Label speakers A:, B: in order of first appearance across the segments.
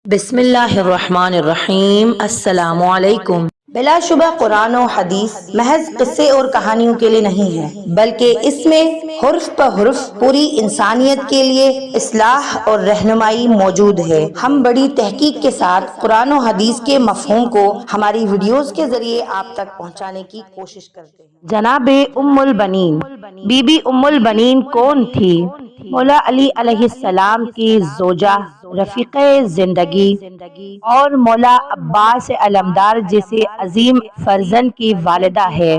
A: بسم اللہ الرحمن الرحیم۔ السلام علیکم۔ بلا شبہ قرآن و حدیث محض قصے اور کہانیوں کے لیے نہیں ہے، بلکہ اس میں حرف پہ حرف پوری انسانیت کے لیے اصلاح اور رہنمائی موجود ہے۔ ہم بڑی تحقیق کے ساتھ قرآن و حدیث کے مفہوم کو ہماری ویڈیوز کے ذریعے آپ تک پہنچانے کی کوشش کرتے ہیں۔ جناب ام البنین، بی بی ام البنین کون تھی؟ مولا علی علیہ السلام کی زوجہ، رفیق زندگی اور مولا عباس علمدار جیسے عظیم فرزند کی والدہ ہے،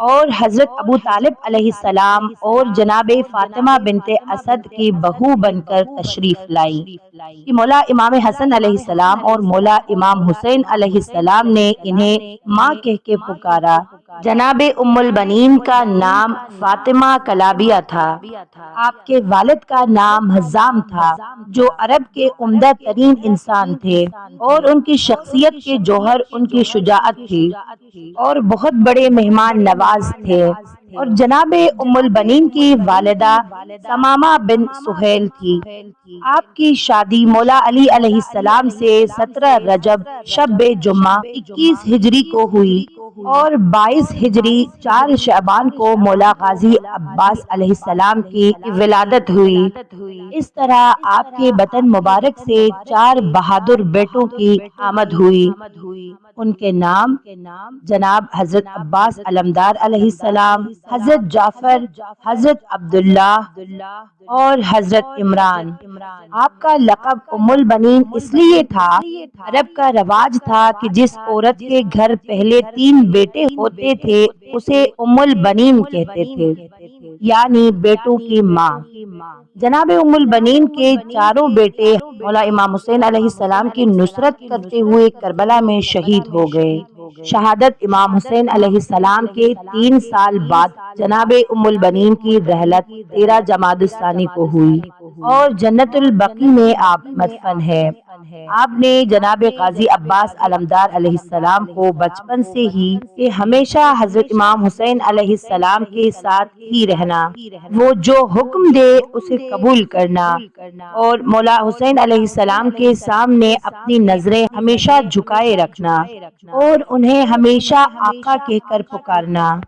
A: اور حضرت ابو طالب علیہ السلام اور جناب فاطمہ بنت اسد کی بہو بن کر تشریف لائی کہ مولا امام حسن علیہ السلام اور مولا امام حسین علیہ السلام نے انہیں ماں کہہ کے پکارا۔ جناب ام البنین کا نام فاطمہ کلابیہ تھا۔ آپ کے والد کا نام حزام تھا، جو عرب کے عمدہ ترین انسان تھے، اور ان کی شخصیت کے جوہر ان کی شجاعت تھی، اور بہت بڑے مہمان نواز تھے۔ اور جناب ام البنین کی والدہ ثمامہ بن سہیل تھی۔ آپ کی شادی مولا علی علیہ السلام سے 17 رجب شب جمعہ 21 ہجری کو ہوئی، اور 22 ہجری 4 شعبان کو مولا غازی عباس علیہ السلام کی ولادت ہوئی۔ اس طرح آپ کے بطن مبارک سے 4 بہادر بیٹوں کی آمد ہوئی۔ ان کے نام جناب حضرت عباس علمدار علیہ السلام، حضرت جعفر، حضرت عبداللہ اور حضرت عمران۔ آپ کا لقب ام البنین اس لیے تھا، عرب کا رواج تھا کہ جس عورت کے گھر پہلے 3 بیٹے ہوتے تھے اسے ام البنین کہتے تھے، یعنی بیٹوں کی ماں۔ جناب ام البنین کے 4 بیٹے مولا امام حسین علیہ السلام کی نصرت کرتے ہوئے کربلا میں شہید ہو گئے۔ شہادت امام حسین علیہ السلام کے 3 سال بعد جناب ام البنین کی رحلت 13 جمادی الثانی کو ہوئی، اور جنت البقیع میں آپ مدفن ہے۔ آپ نے جناب غازی عباس علمدار علیہ السلام کو بچپن سے ہی کہ ہمیشہ حضرت امام حسین علیہ السلام کے ساتھ ہی رہنا، وہ جو حکم دے اسے قبول کرنا، اور مولا حسین علیہ السلام کے سامنے اپنی نظریں ہمیشہ جھکائے رکھنا، اور انہیں ہمیشہ آقا کہہ کر پکارنا۔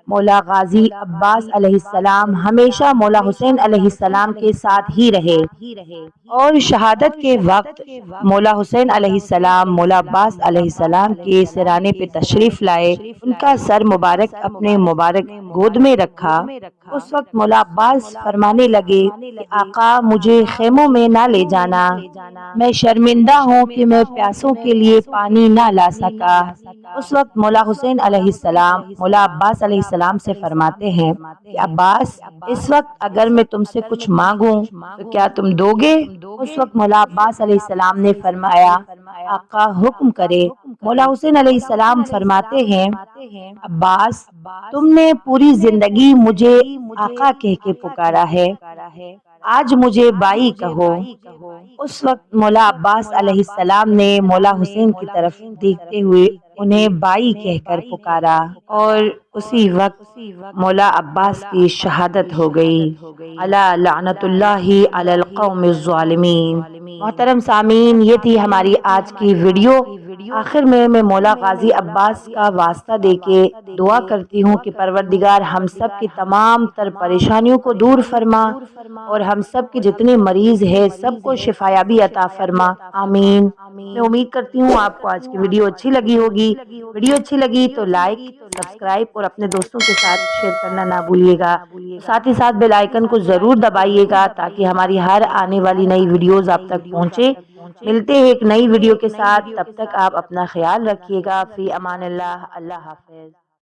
A: مولا غازی عباس علیہ السلام ہمیشہ مولا حسین علیہ السلام کے ساتھ ہی رہے، اور شہادت کے وقت مولا حسین علیہ السلام مولا عباس علیہ السلام کے سرانے پہ تشریف لائے، ان کا سر مبارک اپنے مبارک گود میں رکھا۔ اس وقت مولا عباس فرمانے لگے کہ آقا مجھے خیموں میں نہ لے جانا، میں شرمندہ ہوں کہ میں پیاسوں کے لیے پانی نہ لا سکا۔ اس وقت مولا حسین علیہ السلام مولا عباس علیہ السلام سے فرماتے ہیں کہ عباس، اس وقت اگر میں تم سے کچھ مانگوں تو کیا تم دو گے؟ اس وقت مولا عباس علیہ السلام نے فرمایا آقا حکم کرے۔ مولا حسین علیہ السلام فرماتے ہیں عباس، تم نے پوری زندگی مجھے آقا کہہ کے پکارا ہے، آج مجھے بائی کہو۔ اس وقت مولا عباس علیہ السلام نے مولا حسین کی طرف دیکھتے ہوئے انہیں بائی کہہ کر پکارا، اور اسی وقت مولا عباس کی شہادت ہو گئی۔ الا لعنت اللہ علی القوم الظالمین۔ محترم سامعین، یہ تھی ہماری آج کی ویڈیو۔ آخر میں مولا غازی عباس کا واسطہ دے کے دعا کرتی ہوں کہ پروردگار ہم سب کی تمام تر پریشانیوں کو دور فرما، اور ہم سب کے جتنے مریض ہیں سب کو شفایابی عطا فرما، آمین۔ میں امید کرتی ہوں آپ کو آج کی ویڈیو اچھی لگی ہوگی۔ ویڈیو اچھی لگی تو لائک، سبسکرائب اور اپنے دوستوں کے ساتھ شیئر کرنا نہ بھولیے گا۔ ساتھ ہی ساتھ بیل آئیکن کو ضرور دبائیے گا تاکہ ہماری ہر آنے والی نئی ویڈیوز آپ تک پہنچے۔ ملتے ہیں ایک نئی ویڈیو کے ساتھ، تب تک آپ اپنا خیال رکھیے گا۔ فی امان اللہ، اللہ حافظ۔